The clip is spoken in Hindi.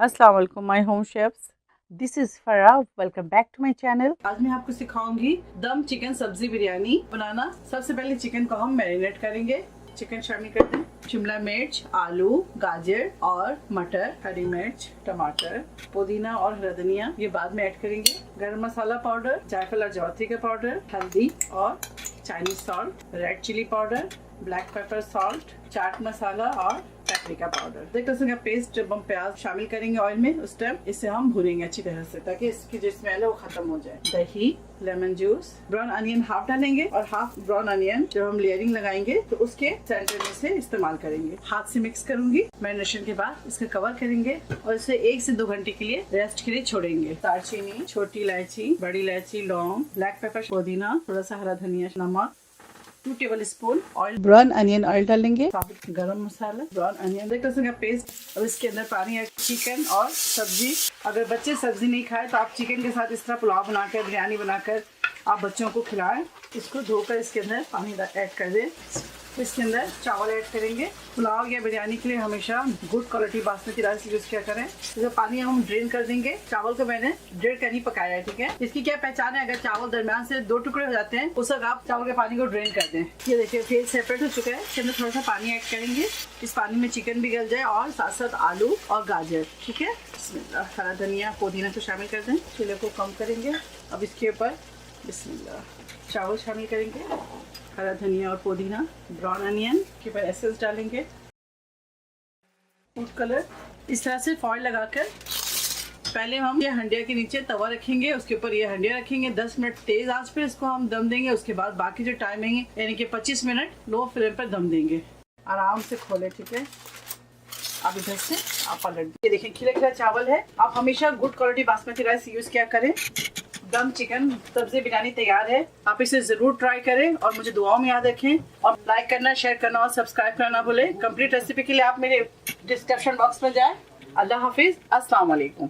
अस्सलाम वालेकुम my home chefs, this is Farah. Welcome back to my channel. आज मैं आपको सिखाऊंगी दम चिकन सब्जी बिरयानी बनाना। सबसे पहले चिकन को हम मैरिनेट करेंगे। चिकन शामिल कर दें, शिमला मिर्च, आलू, गाजर और मटर, हरी मिर्च, टमाटर, पुदीना और हरा धनिया ये बाद में ऐड करेंगे। गरम मसाला पाउडर, जायफल और जवात्री का पाउडर, हल्दी और Chinese salt, red chilli powder, black pepper salt, chaat masala और पेपरिका पाउडर। देख लहसुन का पेस्ट जब हम प्याज शामिल करेंगे ऑयल में उस टाइम इसे हम भूनेंगे अच्छी तरह से ताकि इसकी जो स्मेल है वो खत्म हो जाए। दही, lemon juice, brown onion half डालेंगे और हाफ ब्राउन अनियन जब हम लेयरिंग लगाएंगे तो उसके सेंटर में से इस्तेमाल करेंगे। हाथ से मिक्स करूंगी। मैरिनेशन के बाद इसका कवर करेंगे और इसे 1 से 2 घंटे के लिए रेस्ट के लिए छोड़ेंगे। दालचीनी, छोटी इलायची, बड़ी इलायची, लौंग, ब्लैक पेपर, पुदीना, थोड़ा सा हरा धनिया, नमक, 2 table spoon oil, brown onion oil डालेंगे, गरम मसाला, ब्राउन अनियन, देख लहसुन का पेस्ट। अब इसके अंदर पानी, चिकन और सब्जी। अगर बच्चे सब्जी नहीं खाए तो आप चिकन के साथ इस तरह पुलाव बनाकर, बिरयानी बनाकर आप बच्चों को खिलाएं। इसको धोकर इसके अंदर पानी ऐड कर दें। इसके अंदर चावल ऐड करेंगे। पुलाव या बिरयानी के लिए हमेशा good quality basmati rice use किया करें। इसका पानी हम ड्रेन कर देंगे। चावल को मैंने 1.5 कनी पकाया है, ठीक है। इसकी क्या पहचान है, अगर चावल दरमियान से 2 टुकड़े हो जाते हैं उस वक्त आप चावल के पानी को ड्रेन कर दें। ये देखिए फेस सेपरेट हो चुका है। इसके अंदर थोड़ा सा पानी ऐड करेंगे। इस पानी में चिकन भी गल जाए और साथ साथ आलू और गाजर, ठीक है। बिस्मिल्लाह, हरा धनिया, पुदीना को शामिल कर दें। चूल्हे को कम करेंगे। अब इसके ऊपर बिस्मिल्लाह चावल शामिल करेंगे, हरा धनिया और पुदीना, ब्राउन अनियन के ऊपर एसेंस डालेंगे, फूड कलर। इस तरह से फॉइल लगाकर पहले हम ये हंडिया के नीचे तवा रखेंगे, उसके ऊपर ये हंडिया रखेंगे। 10 मिनट तेज आंच पे इसको हम दम देंगे। उसके बाद बाकी जो टाइमिंग है यानी कि 25 मिनट लो फ्लेम पर दम देंगे। आराम से खोले, ठीक है। अब इधर से आप पलट, ये देखें खिला खिला चावल है। आप हमेशा good quality basmati rice use किया करें। दम चिकन सब्जी बिरयानी तैयार है। आप इसे जरूर ट्राई करें और मुझे दुआओं में याद रखें। और लाइक करना, शेयर करना और सब्सक्राइब करना ना भूलें। कंप्लीट रेसिपी के लिए आप मेरे डिस्क्रिप्शन बॉक्स में जाएं। अल्लाह हाफिज, अस्सलाम वालेकुम।